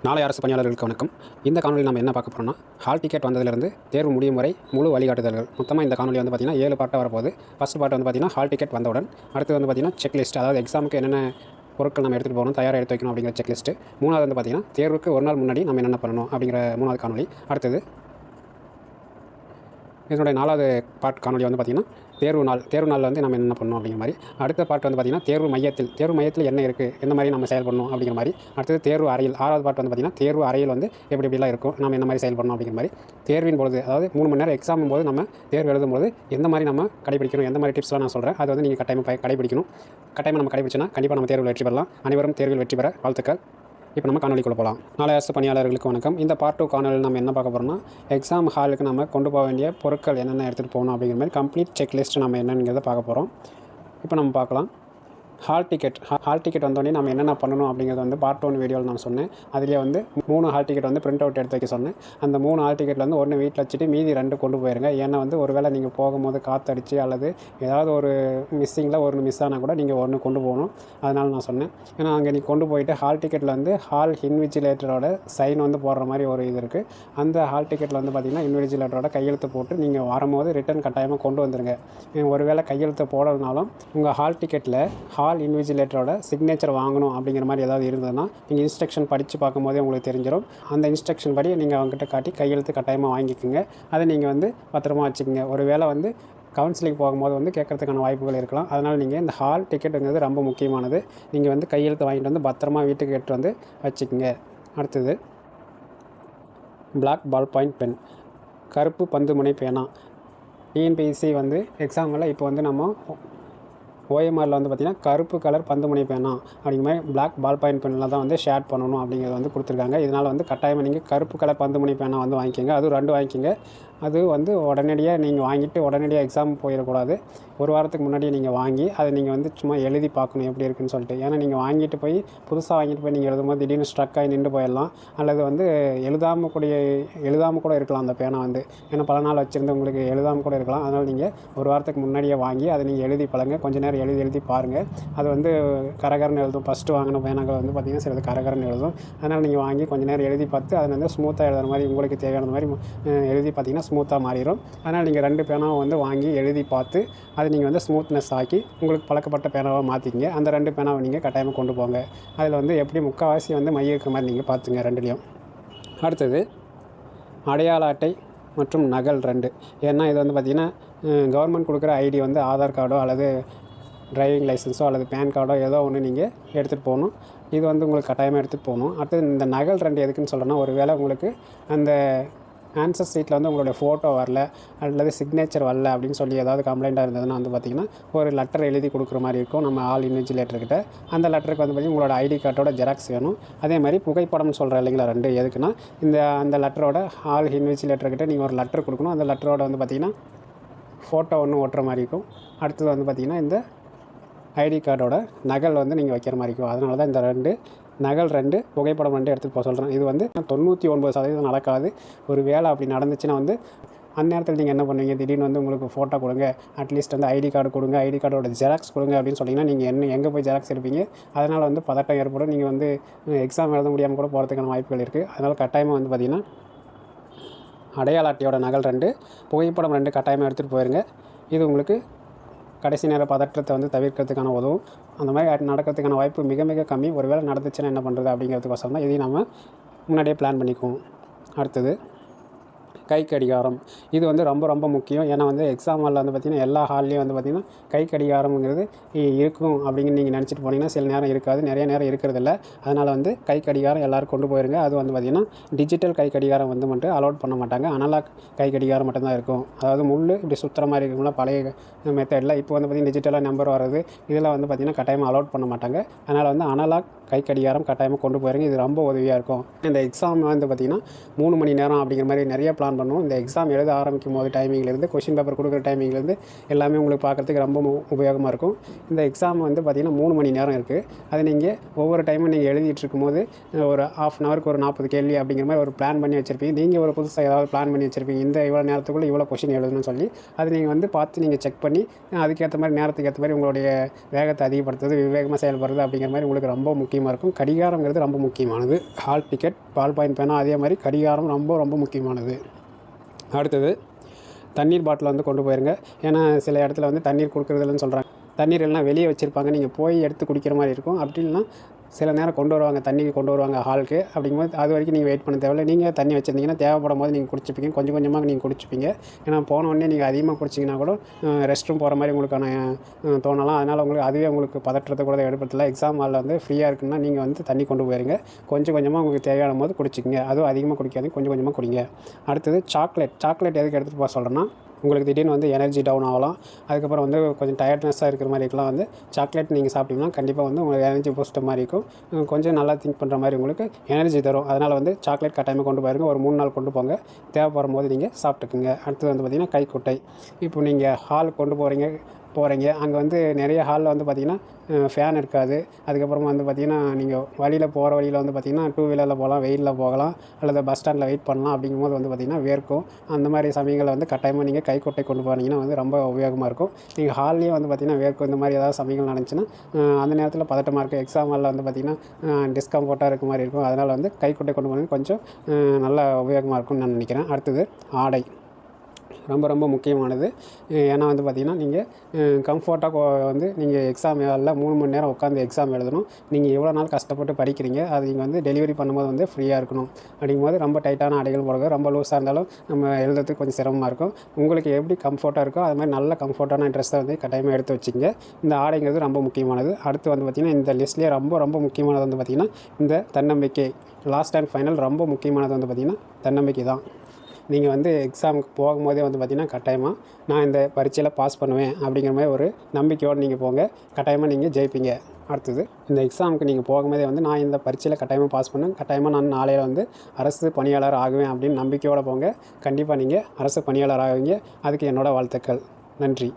நாளை அரசு பணியாளர்களுக்கு வணக்கம். இந்த காணொலியில் நம்ம என்ன பார்க்க போகிறோம்னா, ஹால் டிக்கெட் வந்ததிலிருந்து தேர்வு முடியும் வரை முழு வழிகாட்டுதல்கள். மொத்தமாக இந்த காணொலி வந்து பார்த்திங்கன்னா 7 பார்ட்டாக வரப்போகுது. ஃபஸ்ட் பார்ட் வந்து பார்த்திங்கன்னா ஹால் டிக்கெட் வந்தவுடன், அடுத்து வந்து பார்த்திங்கன்னா செக்லிஸ்ட், அதாவது எக்ஸாமுக்கு என்னென்ன பொருட்கள் நம்ம எடுத்துகிட்டு போகணும், தயாராக எடுத்து வைக்கணும் அப்படிங்கிற செக்லிஸ்ட்டு. மூணாவது வந்து பார்த்திங்கன்னா தேர்வுக்கு ஒரு நாள் முன்னாடி நம்ம என்னென்ன பண்ணணும் அப்படிங்கிற மூணாவது காணொலி. அடுத்தது இதனுடைய 4வது பார்ட் காணொலி வந்து பார்த்திங்கன்னா தேர்வு நாளில் வந்து நம்ம என்ன பண்ணணும் அப்படிங்கிற மாதிரி. அடுத்த பார்ட் வந்து பார்த்திங்கன்னா தேர்வு மையத்தில் என்ன இருக்குது, எந்த மாதிரி நம்ம செயல்படணும் அப்படிங்கிற மாதிரி. அடுத்தது தேர்வு அறையில், 6வது பார்ட் வந்து பார்த்திங்கன்னா தேர்வு அறையில் வந்து எப்படிலாம் இருக்கும், நம்ம என்ன மாதிரி செயல்படணும் அப்படிங்கிற மாதிரி. தேர்வின் பொழுது, அதாவது 3 மணி நேரம் எக்ஸாம் போது நம்ம தேர்வு எழுதும்போது எந்த மாதிரி நம்ம கடைபிடிக்கணும், எந்த மாதிரி டிப்ஸ்லாம் நான் சொல்கிறேன், அது வந்து நீங்கள் கட்டாயமாக கடைபிடிக்கணும். கட்டாயமாக நம்ம கடைபிடிச்சோன்னா கண்டிப்பாக நம்ம தேர்வில் வெற்றி பெறலாம். அனைவரும் தேர்வில் வெற்றி பெற வாழ்த்துக்கள். இப்போ நம்ம காணொலிக்குள்ள போகலாம். நாளை அரசு பணியாளர்களுக்கு வணக்கம். இந்த பார்ட் 2 காணொலியில் நம்ம என்ன பார்க்க போகிறோம்னா, எக்ஸாம் ஹாலுக்கு நம்ம கொண்டு போக வேண்டிய பொருட்கள் என்னென்ன எடுத்துகிட்டு போகணும் அப்படிங்கிற மாதிரி கம்ப்ளீட் செக்லிஸ்ட் நம்ம என்னங்கிறத பார்க்க போகிறோம். இப்போ நம்ம பார்க்கலாம். ஹால் டிக்கெட் வந்தோடனே நம்ம என்னென்ன பண்ணணும் அப்படிங்கிறது வந்து பார்ட் 1 வீடியோவில் நான் சொன்னேன். அதிலே வந்து 3 ஹால் டிக்கெட் வந்து பிரிண்ட் அவுட் எடுத்து வைக்க சொன்னேன். அந்த 3 ஹால் டிக்கெட்டில் வந்து 1 வீட்டில் வச்சுட்டு மீதி 2 கொண்டு போயிருங்க. ஏன்னா வந்து ஒரு வேளை நீங்கள் போகும்போது காற்றடிச்சு அல்லது ஏதாவது ஒரு மிஸ்ஸிங்கில் 1 மிஸ் ஆனால் கூட நீங்கள் 1 கொண்டு போகணும். அதனால் நான் சொன்னேன். ஏன்னா அங்கே நீ கொண்டு போயிட்டு ஹால் டிக்கெட்டில் வந்து ஹால் இன்விஜிலேட்டரோட சைன் வந்து போடுற மாதிரி ஒரு இது இருக்குது. அந்த ஹால் டிக்கெட்டில் வந்து பார்த்திங்கன்னா இன்விஜிலேட்டரோட கையெழுத்து போட்டு நீங்கள் வரும்போது ரிட்டன் கட்டாயமாக கொண்டு வந்துடுங்க. ஒருவேளை கையெழுத்து போடலனாலும் உங்கள் ஹால் டிக்கெட்டில் ஹால் இன்விஜிலேட்டரோட சிக்னேச்சர் வாங்கணும் அப்படிங்கிற மாதிரி ஏதாவது இருந்ததுன்னா நீங்கள் இன்ஸ்ட்ரக்ஷன் படித்து பார்க்கும்போதே உங்களுக்கு தெரிஞ்சிடும். அந்த இன்ஸ்ட்ரக்ஷன் படி நீங்கள் அவங்ககிட்ட காட்டி கையெழுத்து கட்டாயமாக வாங்கிக்கோங்க. அதை நீங்கள் வந்து பத்திரமா வச்சுக்கோங்க. ஒரு வேளை வந்து கவுன்சிலிங் போகும்போது வந்து கேட்குறதுக்கான வாய்ப்புகள் இருக்கலாம். அதனால் நீங்கள் இந்த ஹால் டிக்கெட்டுங்கிறது ரொம்ப முக்கியமானது. நீங்கள் வந்து கையெழுத்து வாங்கிட்டு வந்து பத்திரமா வீட்டுக்கு எடுத்து வந்து வச்சுக்கோங்க. அடுத்தது பிளாக் பால் பாயிண்ட் பென், கருப்பு பந்து முனை பேனா. டிஎன்பிஎஸ்சி வந்து எக்ஸாமில் இப்போ வந்து நம்ம ஓஎம்ஆரில் வந்து பார்த்திங்கன்னா கருப்பு கலர் பந்து முனை பேனா அப்படிங்கிற மாதிரி பிளாக் பால் பாயிண்ட் பெண்ணில் தான் வந்து ஷேர் பண்ணணும் அப்படிங்கிறது வந்து கொடுத்துருக்காங்க. இதனால் வந்து கட்டாயமாக நீங்கள் கருப்பு கலர் பந்து முனை பேனா வந்து வாங்கிக்கோங்க. அதுவும் 2 வாங்கிக்கோங்க. அது வந்து உடனடியாக நீங்கள் வாங்கிட்டு உடனடியாக எக்ஸாம் போயிடக்கூடாது. ஒரு வாரத்துக்கு முன்னாடியே நீங்கள் வாங்கி அதை நீங்கள் வந்து சும்மா எழுதி பார்க்கணும் எப்படி இருக்குன்னு சொல்லிட்டு. ஏன்னா நீங்கள் வாங்கிட்டு போய் புதுசாக வாங்கிட்டு போய் நீங்கள் எழுதும்போது திடீர்னு ஸ்ட்ரக் ஆகி நின்று போயிடலாம். அல்லது வந்து எழுதாமல் கூட இருக்கலாம் அந்த பேனா வந்து. ஏன்னா பல நாள் வச்சுருந்து உங்களுக்கு எழுதாமல் கூட இருக்கலாம். அதனால் நீங்கள் ஒரு வாரத்துக்கு முன்னாடியே வாங்கி அதை நீங்கள் எழுதி பழங்க. கொஞ்சம் நேரம் எழுதி பாருங்கள். அது வந்து கரகரன்னு எழுதும். ஃபஸ்ட்டு வாங்கின பேனாக்கள் வந்து பார்த்திங்கன்னா சிலது கரகரன்னு எழுதும். அதனால் நீங்கள் வாங்கி கொஞ்சம் நேரம் எழுதி பார்த்து அதை வந்து ஸ்மூத்தாக எழுதுகிற மாதிரி உங்களுக்கு தேவையான மாதிரி எழுதி பார்த்திங்கன்னா ஸ்மூத்தாக மாறிடும். அதனால் நீங்கள் 2 பேனாவை வந்து வாங்கி எழுதி பார்த்து அதை நீங்கள் வந்து ஸ்மூத்னஸ் ஆக்கி உங்களுக்கு பழக்கப்பட்ட பேனாவாக மாற்றிக்கிங்க. அந்த 2 பேனாவை நீங்கள் கட்டாயமாக கொண்டு போங்க. அதில் வந்து எப்படி முக்கால்வாசி வந்து மைய இருக்கிற மாதிரி நீங்கள் பார்த்துங்க 2லேயும். அடுத்தது அடையாள அட்டை மற்றும் நகல் 2. ஏன்னா இது வந்து பார்த்திங்கன்னா கவர்மெண்ட் கொடுக்குற ஐடி வந்து ஆதார் கார்டோ அல்லது டிரைவிங் லைசன்ஸோ அல்லது பேன் கார்டோ ஏதோ ஒன்று நீங்கள் எடுத்துகிட்டு போகணும். இது வந்து உங்களுக்கு கட்டாயமாக எடுத்துகிட்டு போகணும். அடுத்தது இந்த நகல் 2 எதுக்குன்னு சொல்கிறேன்னா, ஒரு வேளை உங்களுக்கு அந்த ஆன்சர் சீட்டில் வந்து உங்களுடைய ஃபோட்டோ வரல அல்லது சிக்னேச்சர் வரல அப்படின்னு சொல்லி ஏதாவது கம்ப்ளைண்ட்டாக இருந்ததுன்னா வந்து பார்த்திங்கன்னா ஒரு லெட்டர் எழுதி கொடுக்குற மாதிரி இருக்கும் நம்ம ஆல் இன்விஜிலேட்டர்கிட்ட. அந்த லெட்டருக்கு வந்து பார்த்திங்கன்னா உங்களோட ஐடி கார்டோட ஜெராக்ஸ் வேணும். அதே மாதிரி புகைப்படம்னு சொல்கிறேன் இல்லைங்களா 2, எதுக்குன்னா அந்த லெட்டரோட ஆல் இன்விஜிலேட்டர்கிட்ட நீங்கள் ஒரு லெட்டர் கொடுக்கணும். அந்த லெட்டரோட வந்து பார்த்திங்கன்னா ஃபோட்டோ ஒன்று ஒட்டுற மாதிரி இருக்கும். அடுத்தது வந்து பார்த்திங்கன்னா இந்த ஐடி கார்டோட நகல் வந்து நீங்கள் வைக்கிற மாதிரி இருக்கும். அதனால தான் இந்த நகல் 2 புகைப்படம் 2 எடுத்துகிட்டு போக சொல்கிறேன். இது வந்து 99% நடக்காது. ஒரு வேளை அப்படி நடந்துச்சுன்னா வந்து அந்நேரத்தில் நீங்கள் என்ன பண்ணுவீங்க, திடீர்னு வந்து உங்களுக்கு ஃபோட்டோ கொடுங்க, அட்லீஸ்ட் வந்து ஐடி கார்டு கொடுங்க, ஐடி கார்டோட ஜெராக்ஸ் கொடுங்க அப்படின்னு சொன்னீங்கன்னா நீங்கள் எங்கே போய் ஜெராக்ஸ் எடுப்பீங்க. அதனால் வந்து பதட்டம் ஏற்படும். நீங்கள் வந்து எக்ஸாம் எழுத முடியாமல் கூட போகிறதுக்கான வாய்ப்புகள் இருக்குது. அதனால் கட்டாயமாக வந்து பார்த்திங்கன்னா அடையாள அட்டையோட நகல் 2, புகைப்படம் 2 கட்டாயமாக எடுத்துகிட்டு போயிருங்க. இது உங்களுக்கு கடைசி நேர பதற்றத்தை வந்து தவிர்க்கிறதுக்கான உதவும். அந்த மாதிரி நடக்கிறதுக்கான வாய்ப்பு மிக மிக கம்மி. ஒரு வேளை நடந்துச்சுன்னா என்ன பண்ணுறது அப்படிங்கிறதுக்கோசரம் தான் இதையும் நம்ம முன்னாடியே பிளான் பண்ணிக்குவோம். அடுத்தது கை கடிகாரம். இது வந்து ரொம்ப ரொம்ப முக்கியம். ஏன்னா வந்து எக்ஸாம் ஹாலில் வந்து பார்த்திங்கன்னா எல்லா ஹால்லேயும் வந்து பார்த்திங்கன்னா கை கடிகாரம்ங்கிறது இருக்கும் அப்படின்னு நீங்கள் நினச்சிட்டு போனீங்கன்னா சில நேரம் இருக்காது, நிறைய நேரம் இருக்கிறதில்ல. அதனால் வந்து கை கடிகாரம் எல்லோரும் கொண்டு போயிருங்க. அது வந்து பார்த்திங்கன்னா டிஜிட்டல் கை கடிகாரம் வந்து மட்டும் அலோட் பண்ண மாட்டாங்க. அனலாக் கை கடிகாரம் மட்டும்தான் இருக்கும். அதாவது முள் இப்படி சுற்றுற மாதிரி இருக்கும்ல பழைய மெத்தடில். இப்போ வந்து பார்த்திங்கன்னா டிஜிட்டலாக நம்பர் வர்றது இதெல்லாம் வந்து பார்த்திங்கன்னா கட்டாயமாக அலோட் பண்ண மாட்டாங்க. அதனால் வந்து அனலாக் கை கடிகாரம் கட்டாயமாக கொண்டு போயிருங்க. இது ரொம்ப உதவியாக இருக்கும். இந்த எக்ஸாம் வந்து பார்த்திங்கன்னா 3 மணி நேரம் அப்படிங்கிற மாதிரி நிறைய பிளான் பிளான் பண்ணுவோம். இந்த எக்ஸாம் எழுத ஆரம்பிக்கும் போது டைமிங்லேருந்து கொஷின் பேப்பர் கொடுக்குற டைமிங்லேருந்து எல்லாமே உங்களுக்கு பார்க்குறதுக்கு ரொம்ப உபயோகமாக இருக்கும். இந்த எக்ஸாம் வந்து பார்த்திங்கன்னா 3 மணி நேரம் இருக்குது. அது நீங்கள் ஒவ்வொரு டைமும் நீங்கள் எழுதிட்டு இருக்கும்போது ஒரு ½ அன் ஹவருக்கு ஒரு 40 கேள்வி அப்படிங்கிற மாதிரி ஒரு பிளான் பண்ணி வச்சுருப்பீங்க. நீங்கள் ஒரு புதுசாக ஏதாவது பிளான் பண்ணி வச்சுருப்பீங்க, இந்த இவ்வளோ நேரத்துக்குள்ளே இவ்வளோ கொஷின் எழுதணும்னு சொல்லி அது நீங்கள் வந்து பார்த்து நீங்கள் செக் பண்ணி அதுக்கேற்ற மாதிரி நேரத்துக்கு ஏற்ற மாதிரி உங்களுடைய வேகத்தை அதிகப்படுத்துறது, விவேகமாக செயல்படுறது அப்படிங்கிற மாதிரி உங்களுக்கு ரொம்ப முக்கியமாக இருக்கும். கடிகாரங்கிறது ரொம்ப முக்கியமானது. ஹால் டிக்கெட், பால் பாயிண்ட் பேனா, அதே மாதிரி கடிகாரம் ரொம்ப ரொம்ப முக்கியமானது. அடுத்தது தண்ணீர் பாட்டில் வந்து கொண்டு போயிருங்க. ஏன்னா சில இடத்துல வந்து தண்ணீர் கொடுக்குறதில்லன்னு சொல்கிறாங்க. தண்ணீர் இல்லைனா வெளியே வச்சுருப்பாங்க, நீங்கள் போய் எடுத்து குடிக்கிற மாதிரி இருக்கும். அப்படி இல்லைனா சில நேரம் கொண்டு வருவாங்க, தண்ணி கொண்டு வருவாங்க ஹாலுக்கு. அப்படிங்கும்போது அது வரைக்கும் நீங்கள் வெயிட் பண்ண தேவையில்லை. நீங்கள் தண்ணி வச்சுருந்தீங்கன்னா தேவைப்படும் போது நீங்கள் குடிச்சிப்பீங்க, கொஞ்சம் கொஞ்சமாக நீங்கள் குடிச்சிப்பீங்க. ஏன்னா போன உடனே நீங்கள் அதிகமாக குடிச்சிங்கன்னா கூட ரெஸ்ட் ரூம் போகிற மாதிரி உங்களுக்கான தோணலாம். அதனால் அதுவே உங்களுக்கு பதற்றத்தை கூட ஏற்படுத்தலாம். எக்ஸாம் ஹாலில் வந்து ஃப்ரீயாக இருக்குன்னா நீங்கள் வந்து தண்ணி கொண்டு போயிருங்க. கொஞ்சம் கொஞ்சமாக உங்களுக்கு தேவையான போது குடிச்சிக்கங்க. அதுவும் அதிகமாக குடிக்காதீங்க, கொஞ்சம் கொஞ்சமாக குடிங்க. அடுத்தது சாக்லேட் எதுக்கு எடுத்துகிட்டு போக சொல்கிறேன்னா, உங்களுக்கு திடீர்னு வந்து எனர்ஜி டவுன் ஆகலாம். அதுக்கப்புறம் வந்து கொஞ்சம் டயர்ட்னஸாக இருக்கிற மாதிரி இருக்கலாம். வந்து சாக்லேட் நீங்கள் சாப்பிட்டீங்கன்னா கண்டிப்பாக வந்து உங்களுக்கு எனர்ஜி பூஸ்டர் மாதிரி இருக்கும். கொஞ்சம் நல்லா திங்க் பண்ணுற மாதிரி உங்களுக்கு எனர்ஜி தரும். அதனால் வந்து சாக்லேட் கட்டாயமாக கொண்டு போயிருங்க. ஒரு 3 நாள் கொண்டு போங்க. தேவைப்படும் போது நீங்கள் சாப்பிட்டுக்குங்க. அடுத்தது வந்து பார்த்திங்கன்னா கைக்குட்டை. இப்போ நீங்கள் ஹால் கொண்டு போகிறீங்க, அங்கே வந்து நிறைய ஹாலில் வந்து பார்த்திங்கன்னா ஃபேன் இருக்காது. அதுக்கப்புறமா வந்து பார்த்திங்கன்னா நீங்கள் போகிற வழியில் வந்து பார்த்திங்கன்னா 2 வீலரில் போகலாம், வெயிலில் போகலாம், அல்லது பஸ் ஸ்டாண்டில் வெயிட் பண்ணலாம். அப்படிங்கும்போது வந்து பார்த்திங்கன்னா வேர்க்கும். அந்த மாதிரி சமயங்களில் வந்து கட்டாயமாக நீங்கள் கைக்குட்டை கொண்டு போனீங்கன்னா வந்து ரொம்ப உபயோகமாக இருக்கும். நீங்கள் ஹால்லேயே வந்து பார்த்திங்கன்னா வேர்க்கும். இந்த மாதிரி ஏதாவது சமயங்கள் நடந்துச்சுன்னா அந்த நேரத்தில் பதட்டமாக இருக்குது, எக்ஸாம் ஹாலில் வந்து பார்த்திங்கன்னா டிஸ்கம்ஃபர்ட்டாக இருக்க மாதிரி இருக்கும். அதனால் வந்து கைக்குட்டை கொண்டு போனது கொஞ்சம் நல்லா உபயோகமாக இருக்கும்னு நான் நினைக்கிறேன். அடுத்தது ஆடை ரொம்ப ரொம்ப முக்கியமானது. ஏன்னா வந்து பார்த்திங்கன்னா நீங்கள் கம்ஃபர்ட்டாக வந்து நீங்கள் எக்ஸாம் ஹாலில் 3 மணி நேரம் உட்காந்து எக்ஸாம் எழுதணும். நீங்கள் எவ்வளோ நாள் கஷ்டப்பட்டு படிக்கிறீங்க, அது நீங்கள் வந்து டெலிவரி பண்ணும்போது வந்து ஃப்ரீயாக இருக்கணும். அப்படிங்கும்போது ரொம்ப டைட்டான ஆடைகள் போடுறது, ரொம்ப லூஸாக இருந்தாலும் நம்ம எழுதுறதுக்கு கொஞ்சம் சிரமமாக இருக்கும். உங்களுக்கு எப்படி கம்ஃபர்ட்டாக இருக்கோ அது மாதிரி நல்ல கம்ஃபர்ட்டான ட்ரெஸ்ஸை வந்து கட்டாயமாக எடுத்து வச்சுங்க. இந்த ஆடைங்கிறது ரொம்ப முக்கியமானது. அடுத்து வந்து பார்த்திங்கன்னா இந்த லிஸ்ட்லேயே ரொம்ப ரொம்ப முக்கியமானது வந்து பார்த்திங்கன்னா இந்த தன்னம்பிக்கை. லாஸ்ட் அண்ட் ஃபைனல் ரொம்ப முக்கியமானது வந்து பார்த்திங்கன்னா தன்னம்பிக்கை தான். நீங்கள் வந்து எக்ஸாமுக்கு போகும்போதே வந்து பார்த்திங்கன்னா கட்டாயமாக நான் இந்த பரீட்சையில் பாஸ் பண்ணுவேன் அப்படிங்கிற மாதிரி ஒரு நம்பிக்கையோடு நீங்கள் போங்க. கட்டாயமாக நீங்கள் ஜெயிப்பீங்க. அடுத்தது இந்த எக்ஸாமுக்கு நீங்கள் போகும்போதே வந்து நான் இந்த பரீட்சையில் கட்டாயமாக பாஸ் பண்ணுவேன், கட்டாயமாக நான் நாளையில் வந்து அரசு பணியாளர் ஆகுவேன் அப்படின்னு நம்பிக்கையோடு போங்க. கண்டிப்பாக நீங்கள் அரசு பணியாளர் ஆகுவீங்க. அதுக்கு என்னோடய வாழ்த்துக்கள். நன்றி.